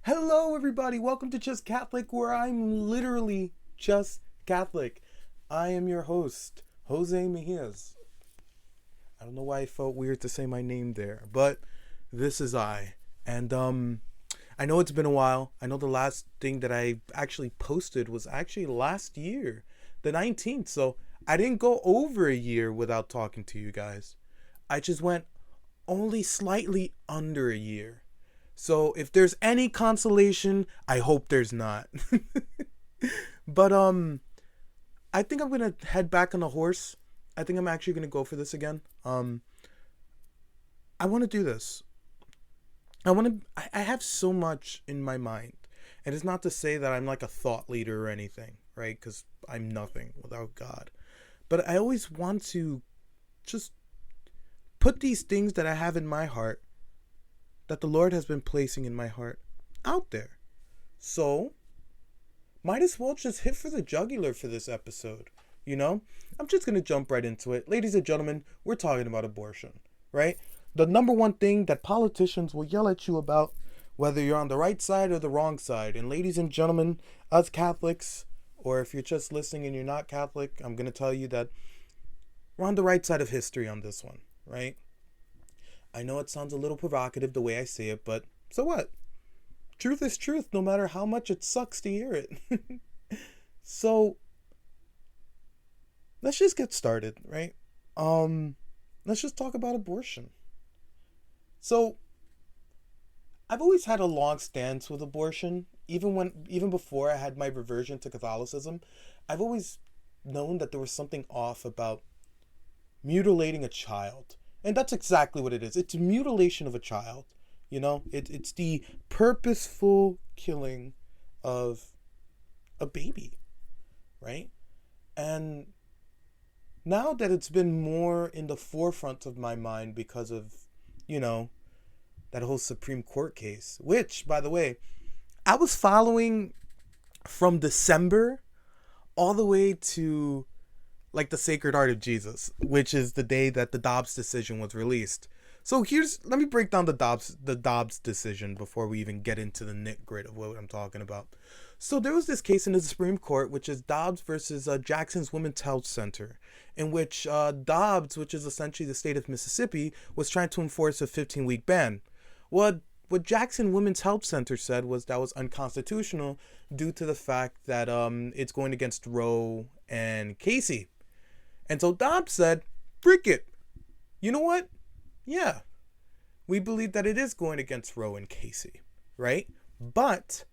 Hello, everybody. Welcome to Just Catholic, where I'm literally just Catholic. I am your host, Jose Mejias. I don't know why it felt weird to say my name there, but this is I. And I know it's been a while. I know the last thing that I actually posted was actually last year, the 19th. So I didn't go over a year without talking to you guys. I just went only slightly under a year. So if there's any consolation, I hope there's not. But I think I'm gonna head back on the horse. I think I'm actually gonna go for this again. I want to do this. I have so much in my mind, and it's not to say that I'm like a thought leader or anything, right? Because I'm nothing without God. But I always want to just put these things that I have in my heart, that the Lord has been placing in my heart, out there. So, might as well just hit for the jugular for this episode. You know? I'm just going to jump right into it. Ladies and gentlemen, we're talking about abortion, right? The number one thing that politicians will yell at you about, whether you're on the right side or the wrong side. And ladies and gentlemen, us Catholics, or if you're just listening and you're not Catholic, I'm going to tell you that we're on the right side of history on this one, right? I know it sounds a little provocative the way I say it, but so what? Truth is truth, no matter how much it sucks to hear it. So, let's just get started, right? Let's just talk about abortion. So, I've always had a long stance with abortion, even before I had my reversion to Catholicism. I've always known that there was something off about mutilating a child. And that's exactly what it is. It's mutilation of a child. You know, it's the purposeful killing of a baby, right? And now that it's been more in the forefront of my mind because of, you know, that whole Supreme Court case, which, by the way, I was following from December all the way to like the Sacred Heart of Jesus, which is the day that the Dobbs decision was released. So let me break down the Dobbs decision before we even get into the nit-grit of what I'm talking about. So there was this case in the Supreme Court, which is Dobbs versus Jackson's Women's Health Center, in which Dobbs, which is essentially the state of Mississippi, was trying to enforce a 15-week ban. What Jackson Women's Health Center said was that was unconstitutional due to the fact that it's going against Roe and Casey. And so Dobbs said, freak it. You know what? Yeah, we believe that it is going against Roe and Casey, right? But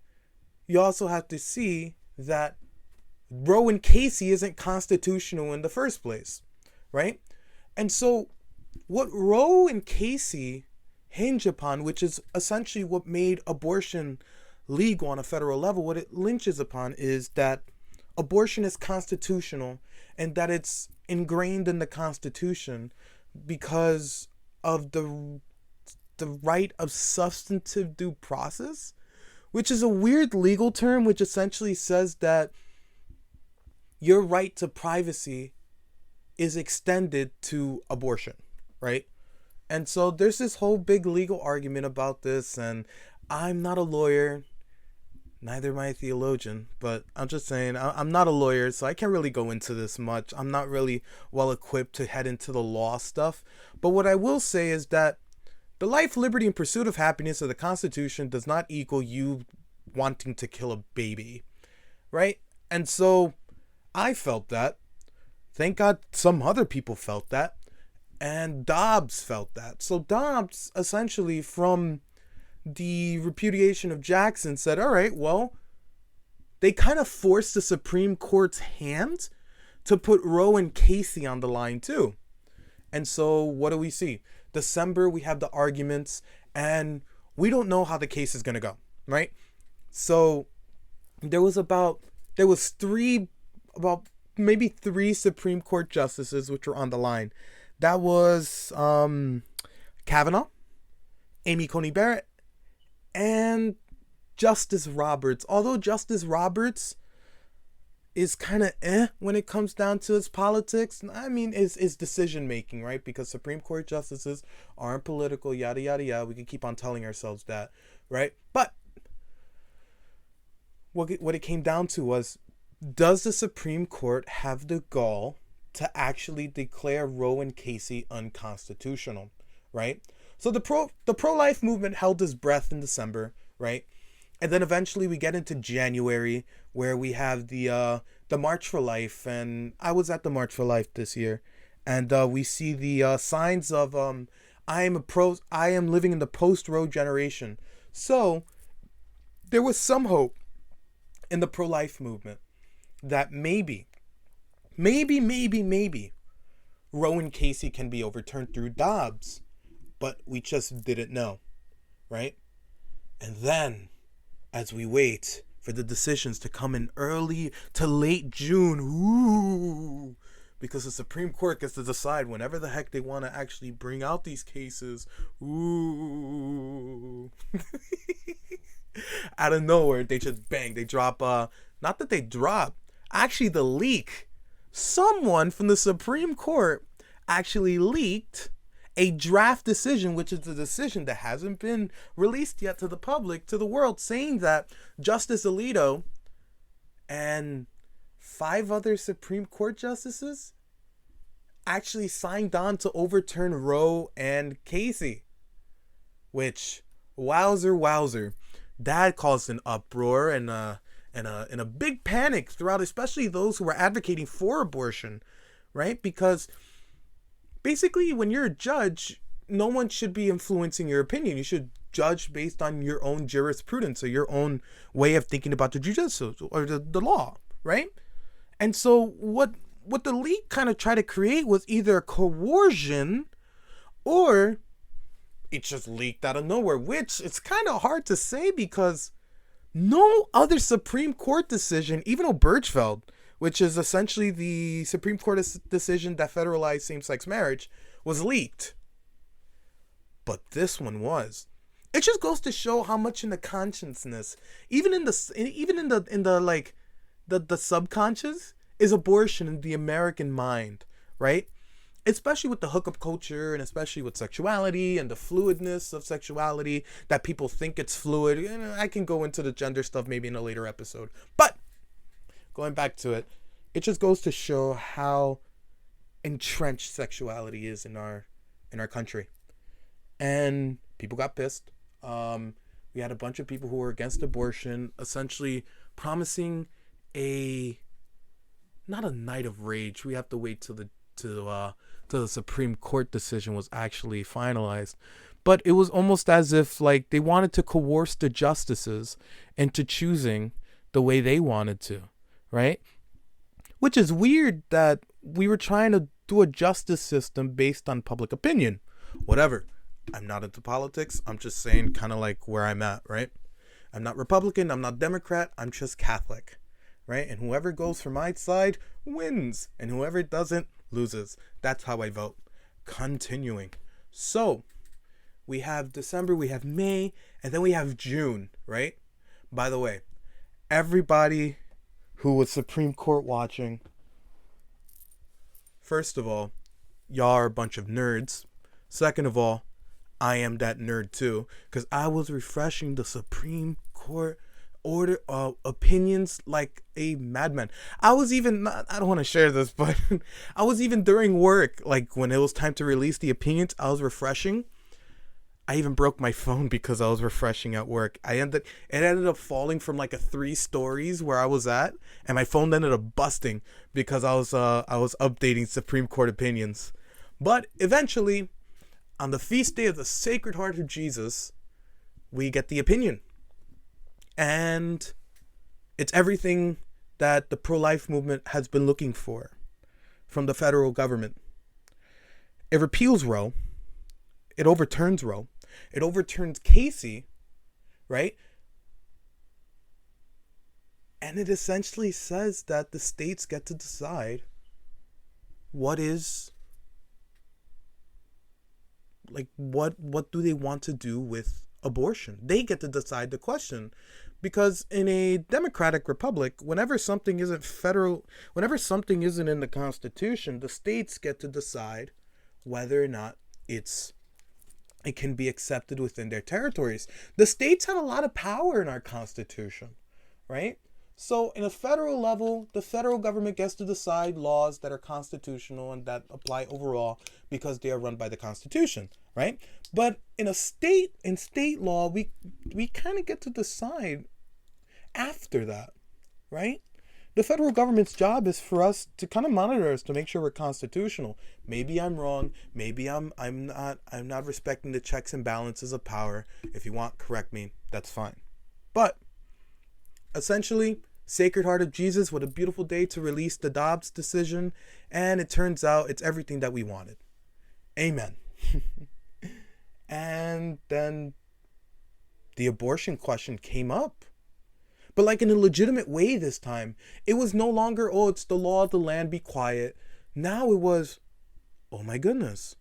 you also have to see that Roe and Casey isn't constitutional in the first place, right? And so what Roe and Casey hinge upon, which is essentially what made abortion legal on a federal level, what it lynches upon is that abortion is constitutional and that it's ingrained in the Constitution because of the right of substantive due process, which is a weird legal term, which essentially says that your right to privacy is extended to abortion, right? And so there's this whole big legal argument about this, and I'm not a lawyer, neither am I a theologian, but I'm just saying, I'm not a lawyer, so I can't really go into this much. I'm not really well equipped to head into the law stuff. But what I will say is that the life, liberty, and pursuit of happiness of the Constitution does not equal you wanting to kill a baby, right? And so I felt that. Thank God some other people felt that. And Dobbs felt that. So Dobbs, essentially, from the repudiation of Jackson, said, all right, well, they kind of forced the Supreme Court's hand to put Roe and Casey on the line too. And so what do we see? December, we have the arguments, and we don't know how the case is going to go, right? So there was maybe three Supreme Court justices which were on the line. That was Kavanaugh, Amy Coney Barrett, and Justice Roberts. Although Justice Roberts is kind of when it comes down to his politics. I mean, is decision making, right? Because Supreme Court justices aren't political, yada, yada, yada. We can keep on telling ourselves that, right? But what it came down to was, does the Supreme Court have the gall to actually declare Roe and Casey unconstitutional, right? So the pro life movement held its breath in December, right? And then eventually we get into January, where we have the March for Life, and I was at the March for Life this year, and we see the signs of I am living in the post Roe generation. So there was some hope in the pro life movement that maybe Roe and Casey can be overturned through Dobbs, but we just didn't know, right? And then, as we wait for the decisions to come in early to late June, ooh, because the Supreme Court gets to decide whenever the heck they want to actually bring out these cases, ooh. Out of nowhere, they just bang, they drop, not that they drop, actually the leak. Someone from the Supreme Court actually leaked a draft decision, which is a decision that hasn't been released yet to the public, to the world, saying that Justice Alito and 5 other Supreme Court justices actually signed on to overturn Roe and Casey. Which, wowzer, that caused an uproar and a big panic throughout, especially those who were advocating for abortion, right? Because basically, when you're a judge, no one should be influencing your opinion. You should judge based on your own jurisprudence or your own way of thinking about the judicial or the law, right? And so what the league kind of tried to create was either coercion, or it just leaked out of nowhere, which it's kind of hard to say because no other Supreme Court decision, even Obergefell, which is essentially the Supreme Court decision that federalized same-sex marriage, was leaked. But this one was. It just goes to show how much in the consciousness, even in the subconscious, is abortion in the American mind, right? Especially with the hookup culture, and especially with sexuality and the fluidness of sexuality, that people think it's fluid. And I can go into the gender stuff maybe in a later episode. But going back to it, it just goes to show how entrenched sexuality is in our country. And people got pissed. We had a bunch of people who were against abortion, essentially promising not a night of rage. We have to wait till the Supreme Court decision was actually finalized. But it was almost as if like they wanted to coerce the justices into choosing the way they wanted to, right? Which is weird that we were trying to do a justice system based on public opinion. Whatever. I'm not into politics. I'm just saying kind of like where I'm at, right? I'm not Republican. I'm not Democrat. I'm just Catholic, right? And whoever goes for my side wins. And whoever doesn't loses. That's how I vote. Continuing. So, we have December, we have May, and then we have June, right? By the way, everybody who was Supreme Court watching, first of all, y'all are a bunch of nerds. Second of all, I am that nerd too, because I was refreshing the Supreme Court order opinions like a madman. I don't want to share this, but I was even during work, like when it was time to release the opinions, I was refreshing. I even broke my phone because I was refreshing at work. It ended up falling from like 3 stories where I was at, and my phone ended up busting because I was updating Supreme Court opinions. But eventually, on the feast day of the Sacred Heart of Jesus, we get the opinion. And it's everything that the pro-life movement has been looking for from the federal government. It repeals Roe. It overturns Roe. It overturns Casey, right? And it essentially says that the states get to decide what do they want to do with abortion. They get to decide the question. Because in a democratic republic, whenever something isn't in the Constitution, the states get to decide whether or not it can be accepted within their territories. The states have a lot of power in our Constitution, right? So in a federal level, the federal government gets to decide laws that are constitutional and that apply overall because they are run by the Constitution, right? But in state law, we kind of get to decide after that, right? The federal government's job is for us to kind of monitor us to make sure we're constitutional. Maybe I'm wrong. Maybe I'm not respecting the checks and balances of power. If you want, correct me. That's fine. But essentially, Sacred Heart of Jesus, what a beautiful day to release the Dobbs decision, and it turns out it's everything that we wanted. Amen. And then the abortion question came up. But like in a legitimate way this time. It was no longer, oh, it's the law of the land, be quiet. Now it was, oh my goodness.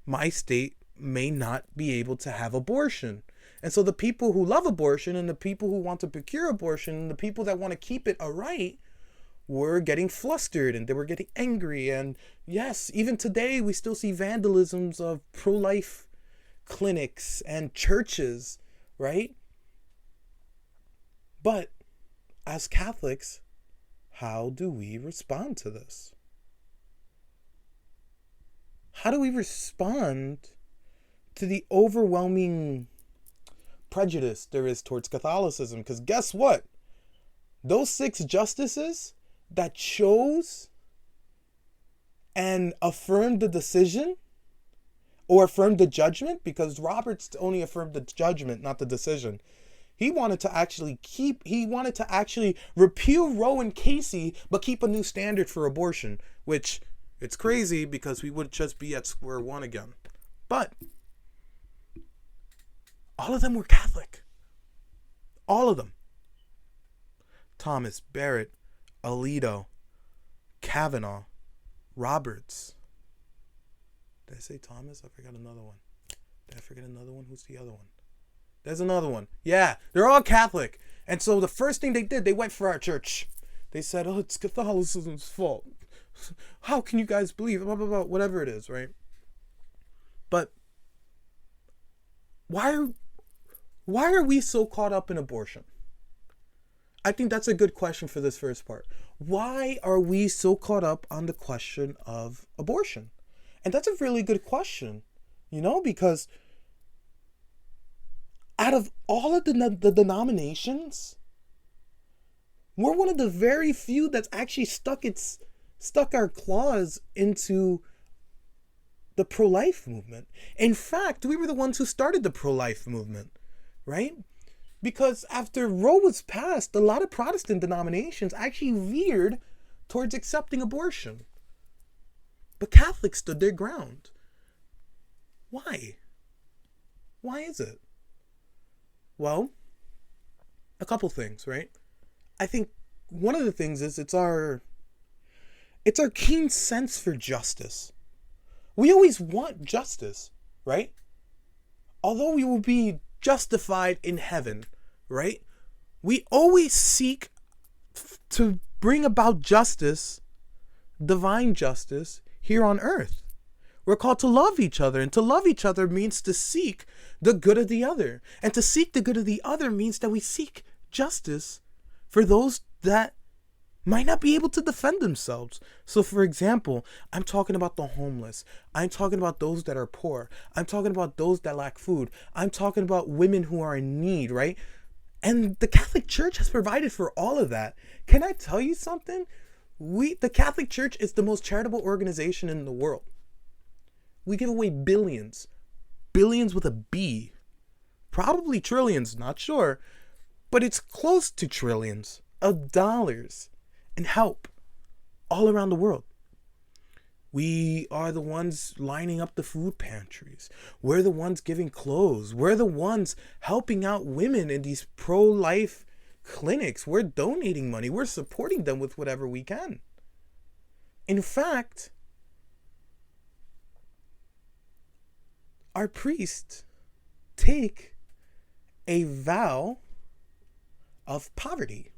My state may not be able to have abortion. And so the people who love abortion and the people who want to procure abortion and the people that want to keep it a right were getting flustered and they were getting angry. And yes, even today we still see vandalisms of pro-life clinics and churches, right? But as Catholics, how do we respond to this? How do we respond to the overwhelming prejudice there is towards Catholicism? Because guess what? Those 6 justices that chose and affirmed the decision or affirmed the judgment, because Roberts only affirmed the judgment, not the decision. He wanted to actually repeal Roe and Casey, but keep a new standard for abortion, which it's crazy because we would just be at square one again. But all of them were Catholic. All of them. Thomas, Barrett, Alito, Kavanaugh, Roberts. Did I say Thomas? I forgot another one. Did I forget another one? Who's the other one? There's another one. Yeah, they're all Catholic. And so the first thing they did, they went for our church. They said, oh, it's Catholicism's fault. How can you guys believe? Blah, blah, blah, whatever it is, right? But why are we so caught up in abortion? I think that's a good question for this first part. Why are we so caught up on the question of abortion? And that's a really good question, because out of all of the denominations, we're one of the very few that's actually stuck our claws into the pro-life movement. In fact, we were the ones who started the pro-life movement, right? Because after Roe was passed, a lot of Protestant denominations actually veered towards accepting abortion. But Catholics stood their ground. Why? Why is it? Well, a couple things, right? I think one of the things is it's our keen sense for justice. We always want justice, right? Although we will be justified in heaven, right? We always seek to bring about justice, divine justice, here on earth. We're called to love each other, and to love each other means to seek the good of the other. And to seek the good of the other means that we seek justice for those that might not be able to defend themselves. So for example, I'm talking about the homeless. I'm talking about those that are poor. I'm talking about those that lack food. I'm talking about women who are in need, right? And the Catholic Church has provided for all of that. Can I tell you something? The Catholic Church is the most charitable organization in the world. We give away billions with a B, probably trillions, not sure, but it's close to trillions of dollars in help all around the world. We are the ones lining up the food pantries. We're the ones giving clothes. We're the ones helping out women in these pro-life clinics. We're donating money. We're supporting them with whatever we can. In fact, our priests take a vow of poverty,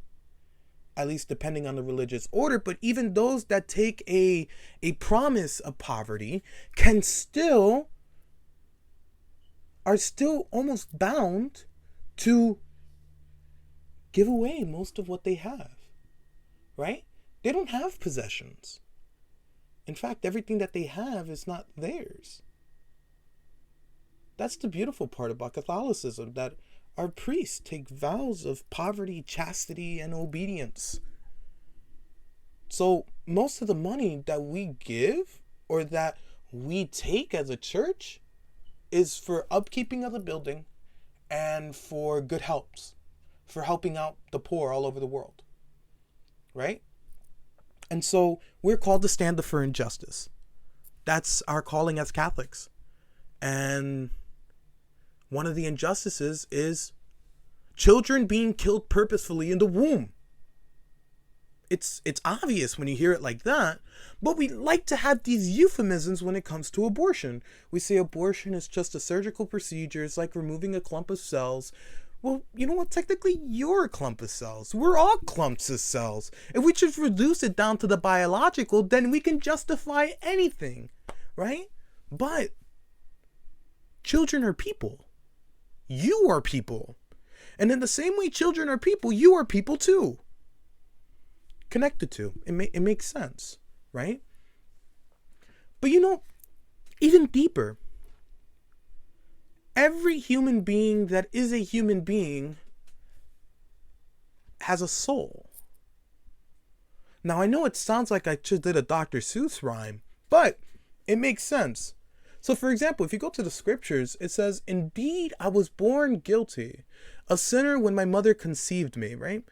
at least depending on the religious order, but even those that take a promise of poverty are still almost bound to give away most of what they have, right? They don't have possessions. In fact, everything that they have is not theirs. That's the beautiful part about Catholicism, that our priests take vows of poverty, chastity, and obedience. So most of the money that we give or that we take as a church is for upkeeping of the building and for good helps, for helping out the poor all over the world, right? And so we're called to stand up for injustice. That's our calling as Catholics. And one of the injustices is children being killed purposefully in the womb. It's obvious when you hear it like that, but we like to have these euphemisms when it comes to abortion. We say abortion is just a surgical procedure. It's like removing a clump of cells. Well, you know what? Technically, you're a clump of cells. We're all clumps of cells. If we just reduce it down to the biological, then we can justify anything, right? But children are people. You are people. And in the same way children are people, you are people too. Connected to. It makes sense, right? But you know, even deeper, every human being that is a human being has a soul. Now, I know it sounds like I just did a Dr. Seuss rhyme, but it makes sense. So, for example, if you go to the scriptures, it says, "Indeed, I was born guilty, a sinner when my mother conceived me," right?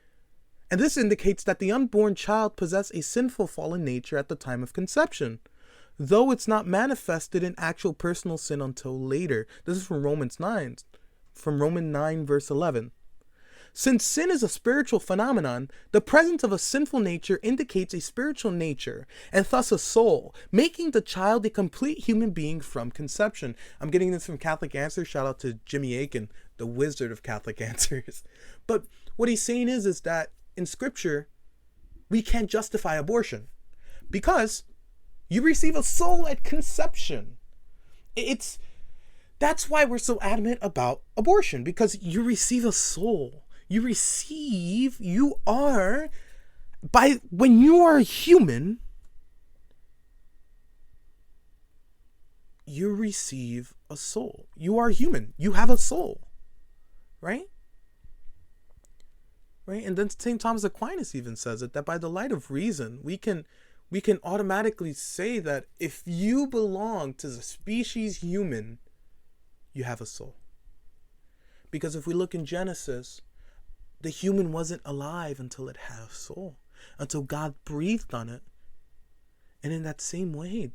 And this indicates that the unborn child possessed a sinful fallen nature at the time of conception, though it's not manifested in actual personal sin until later. This is from Romans 9, verse 11. Since sin is a spiritual phenomenon, the presence of a sinful nature indicates a spiritual nature, and thus a soul, making the child a complete human being from conception. I'm getting this from Catholic Answers. Shout out to Jimmy Aiken, the wizard of Catholic Answers. But what he's saying is that in scripture, we can't justify abortion because you receive a soul at conception. That's why we're so adamant about abortion, because you receive a soul. When you are human, you receive a soul. You are human. You have a soul, right? Right? And then St. Thomas Aquinas even says it, that by the light of reason, we can automatically say that if you belong to the species human, you have a soul. Because if we look in Genesis, the human wasn't alive until it had a soul, until God breathed on it. And in that same way,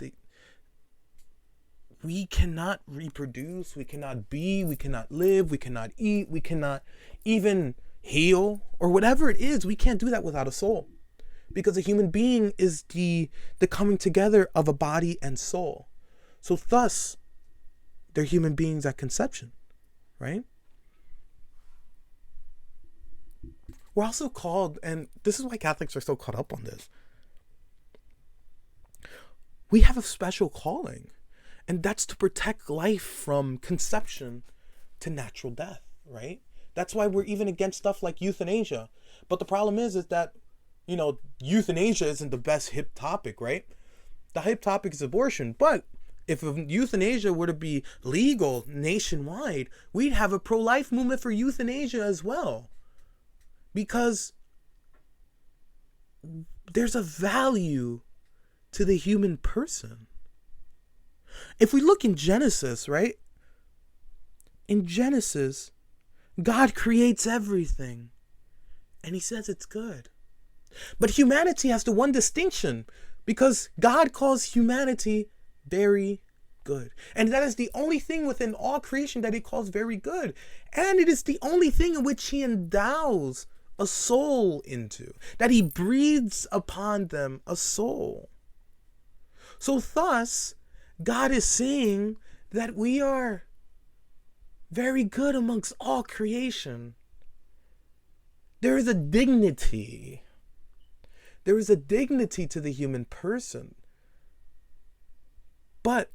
we cannot reproduce, we cannot be, we cannot live, we cannot eat, we cannot even heal, or whatever it is. We can't do that without a soul, because a human being is the coming together of a body and soul. So thus, they're human beings at conception, right? We're also called, and this is why Catholics are so caught up on this, we have a special calling, and that's to protect life from conception to natural death, right? That's why we're even against stuff like euthanasia. But the problem is that, you know, euthanasia isn't the best hip topic, right? The hip topic is abortion. But if euthanasia were to be legal nationwide, we'd have a pro-life movement for euthanasia as well. Because there's a value to the human person. If we look in Genesis, right? In Genesis, God creates everything, and he says it's good. But humanity has the one distinction, because God calls humanity very good. And that is the only thing within all creation that he calls very good. And it is the only thing in which he endows a soul into, that he breathes upon them a soul. So thus, God is saying that we are very good amongst all creation. There is a dignity. There is a dignity to the human person. But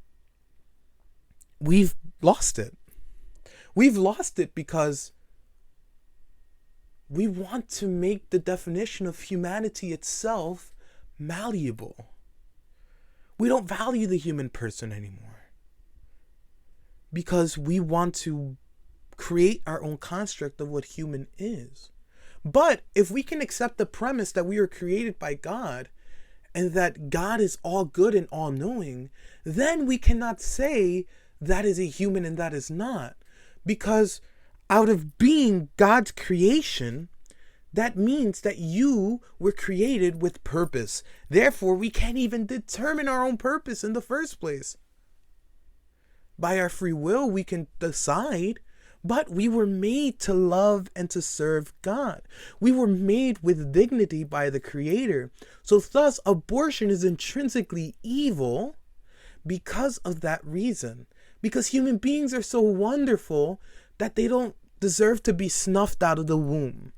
we've lost it. We've lost it because we want to make the definition of humanity itself malleable. We don't value the human person anymore because we want to create our own construct of what human is. But if we can accept the premise that we were created by God and that God is all good and all knowing, then we cannot say that is a human and that is not. Because out of being God's creation, that means that you were created with purpose. Therefore, we can't even determine our own purpose in the first place. By our free will, we can decide, but we were made to love and to serve God. We were made with dignity by the Creator. So thus, abortion is intrinsically evil because of that reason. Because human beings are so wonderful that they don't deserve to be snuffed out of the womb.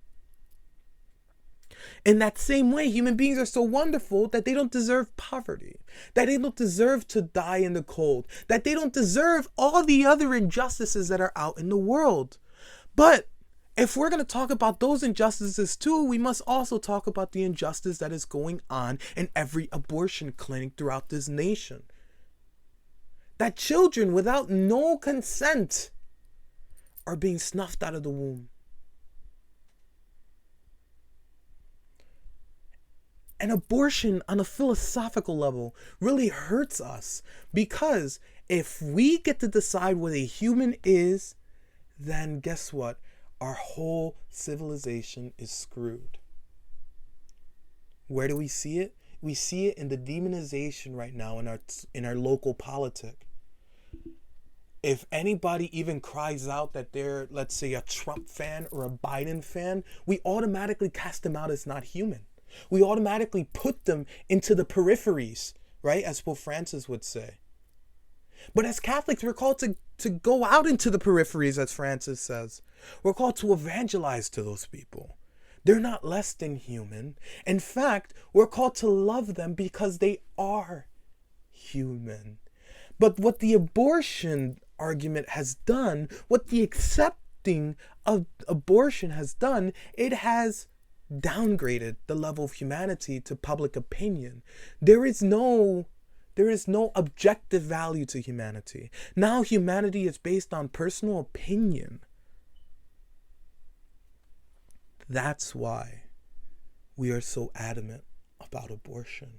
In that same way, human beings are so wonderful that they don't deserve poverty, that they don't deserve to die in the cold, that they don't deserve all the other injustices that are out in the world. But if we're going to talk about those injustices too, we must also talk about the injustice that is going on in every abortion clinic throughout this nation. That children without no consent are being snuffed out of the womb. And abortion on a philosophical level really hurts us, because if we get to decide what a human is, then guess what? Our whole civilization is screwed. Where do we see it? We see it in the demonization right now in our local politic. If anybody even cries out that they're, let's say, a Trump fan or a Biden fan, we automatically cast them out as not human. We automatically put them into the peripheries, right? As Pope Francis would say. But as Catholics, we're called to go out into the peripheries, as Francis says. We're called to evangelize to those people. They're not less than human. In fact, we're called to love them because they are human. But what the abortion argument has done, what the accepting of abortion has done, it has downgraded the level of humanity to public opinion. There is no objective value to humanity. Now humanity is based on personal opinion. That's why we are so adamant about abortion.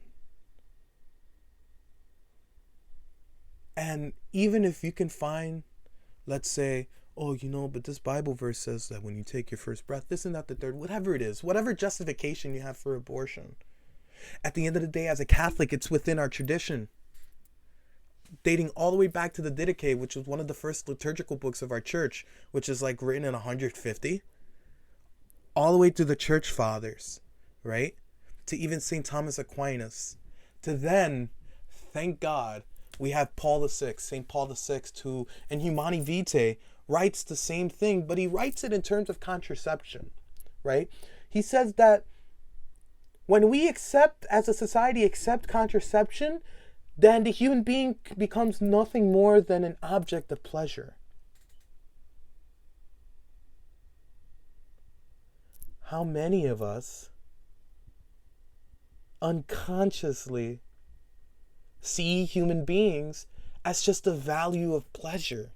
And even if you can find, let's say, oh, but this Bible verse says that when you take your first breath, this and that, the third, whatever it is, whatever justification you have for abortion. At the end of the day, as a Catholic, it's within our tradition. Dating all the way back to the Didache, which was one of the first liturgical books of our church, which is like written in 150, all the way to the church fathers, right? To even St. Thomas Aquinas. To then, thank God, we have Paul VI, St. Paul VI, who in Humani Vitae writes the same thing, but he writes it in terms of contraception, right? He says that when we accept, as a society, accept contraception, then the human being becomes nothing more than an object of pleasure. How many of us unconsciously see human beings as just a value of pleasure,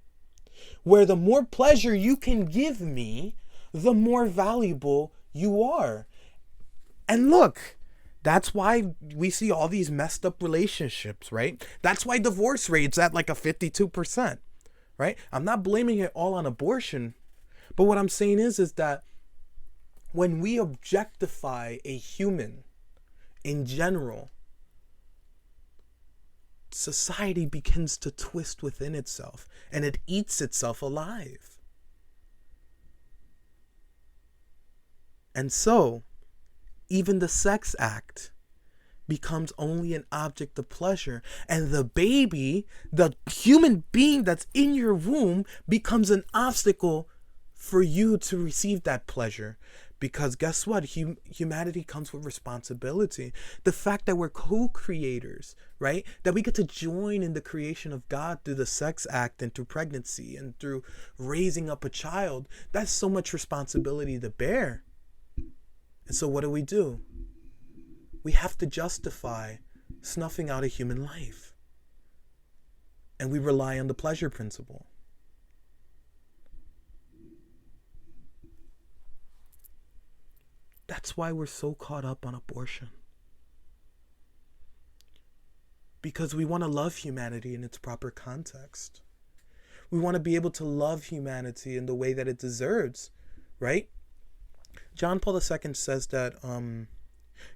where the more pleasure you can give me, the more valuable you are? And look, that's why we see all these messed up relationships, right? That's why divorce rate's at like a 52%, right? I'm not blaming it all on abortion, but what I'm saying is that when we objectify a human in general, society begins to twist within itself and it eats itself alive. And so, even the sex act becomes only an object of pleasure, and the baby, the human being that's in your womb, becomes an obstacle for you to receive that pleasure. Because guess what? Humanity comes with responsibility. The fact that we're co-creators, right? That we get to join in the creation of God through the sex act and through pregnancy and through raising up a child. That's so much responsibility to bear. So what do? We have to justify snuffing out a human life. And we rely on the pleasure principle. That's why we're so caught up on abortion. Because we want to love humanity in its proper context. We want to be able to love humanity in the way that it deserves, right? John Paul II says that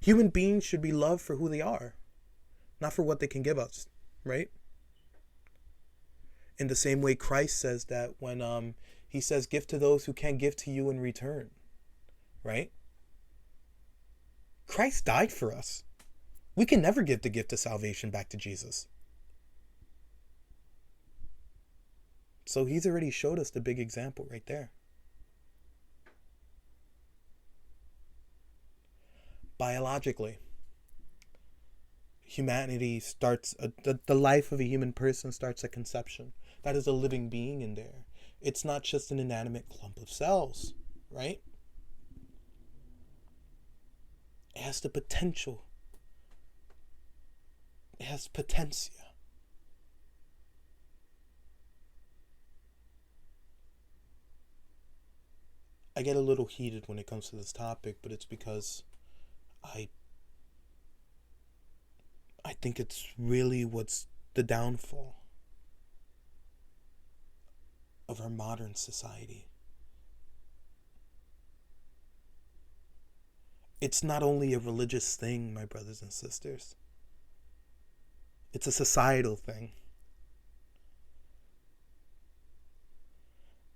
human beings should be loved for who they are, not for what they can give us, right? In the same way Christ says that when he says, give to those who can't give to you in return, right? Christ died for us. We can never give the gift of salvation back to Jesus. So he's already showed us the big example right there. Biologically, humanity starts, the life of a human person starts at conception. That is a living being in there. It's not just an inanimate clump of cells, right? It has the potential. It has potentia. I get a little heated when it comes to this topic, but it's because I think it's really what's the downfall of our modern society. It's not only a religious thing, my brothers and sisters. It's a societal thing.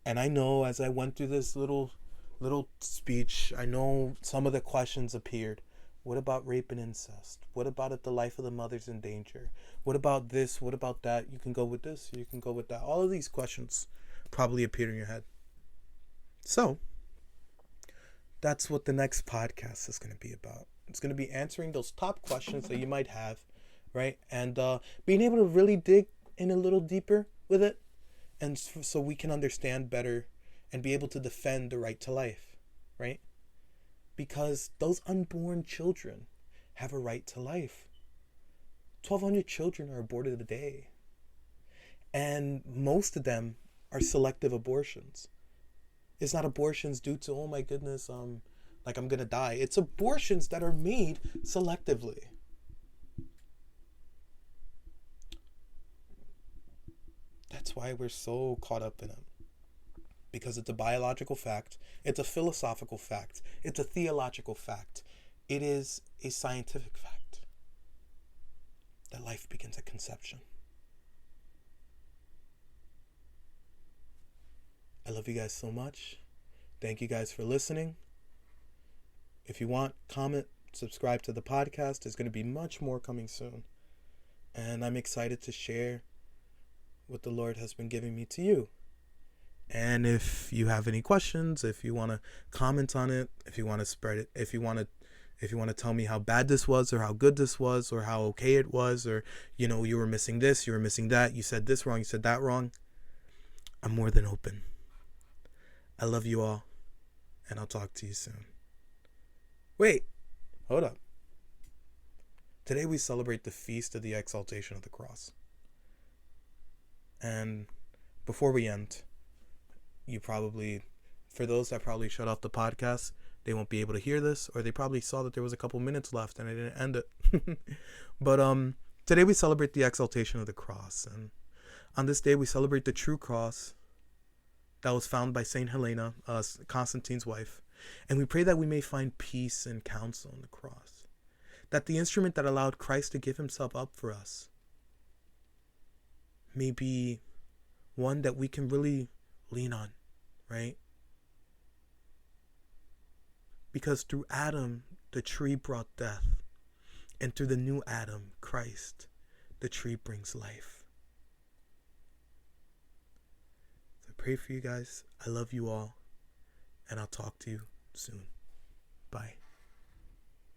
And I know as I went through this little speech, I know some of the questions appeared. What about rape and incest? What about if the life of the mother's in danger? What about this? What about that? You can go with this. You can go with that. All of these questions probably appeared in your head. So, that's what the next podcast is going to be about. It's going to be answering those top questions that you might have, right? And being able to really dig in a little deeper with it. And so we can understand better and be able to defend the right to life, right? Because those unborn children have a right to life. 1,200 children are aborted a day. And most of them are selective abortions. It's not abortions due to, oh my goodness, like I'm gonna die. It's abortions that are made selectively. That's why we're so caught up in it. Because it's a biological fact. It's a philosophical fact. It's a theological fact. It is a scientific fact that life begins at conception. I love you guys so much. Thank you guys for listening. If you want, comment, subscribe to the podcast. There's going to be much more coming soon. And I'm excited to share what the Lord has been giving me to you. And if you have any questions, if you want to comment on it, if you want to spread it, if you want to tell me how bad this was or how good this was or how okay it was, or, you know, you were missing this, you were missing that, you said this wrong, you said that wrong, I'm more than open. I love you all, and I'll talk to you soon. Wait, hold up. Today we celebrate the feast of the exaltation of the cross. And before we end, for those that probably shut off the podcast, they won't be able to hear this, or they probably saw that there was a couple minutes left and I didn't end it. But today we celebrate the exaltation of the cross, and on this day we celebrate the true cross that was found by Saint Helena, Constantine's wife, and we pray that we may find peace and counsel in the cross, that the instrument that allowed Christ to give himself up for us may be one that we can really lean on, right? Because through Adam, the tree brought death. And through the new Adam, Christ, the tree brings life. So I pray for you guys. I love you all. And I'll talk to you soon. Bye.